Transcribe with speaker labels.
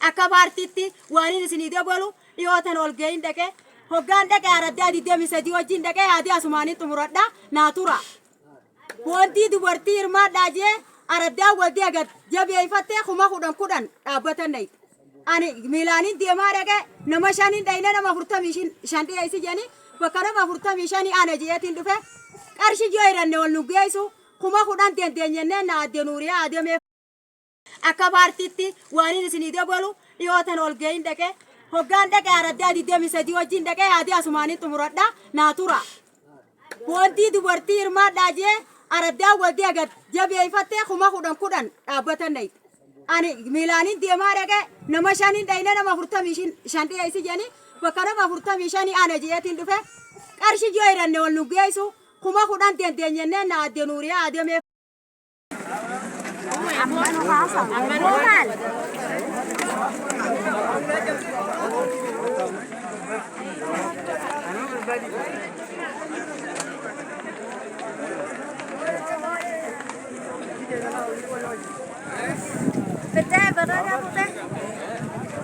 Speaker 1: akabaartitti waan inni isinii dabalu dhiyootan ol gahin dhaqee hoggaan dhaqee araddaa 23 wajjin dhaqee haadhi asumaanii xumuradha naa tura. Wanti dubartii hirmaadhaa jee araddaa waldi agat jabeeffattee kuma kudhan dhaabbatan dhayi. Ani miilaanin deemaa dhaqee nama shanin dhayine nama 45 dhiyeessi jedhanii bakka nama 45 ana jeetiin dhufe qarshii joo hiranne wal nu geessu kuma kudhan deendeenyennee na adde nuuriyaa adeemee. Akabaartitti waan inni isinii dabalu dhiyootan ol gahin dhaqee hoggaan dhaqee araddaa 23 wajjin dhaqee haadhi asumaanii xumuradha naa tura. Wanti dubartii hirmaadhaa jee araddaa waldi agat jabeeffattee kuma kudhan dhaabbatan dhayi. Ani miilaanin deemaa dhaqee nama shanin dhayine nama 45 dhiyeessi jedhanii bakka nama 45 ana jeetiin dhufe qarshii joo hiranne wal nu geessu kuma kudhan deendeenyennee na adde nuuriyaa adeemee.
Speaker 2: Betul, betul, betul.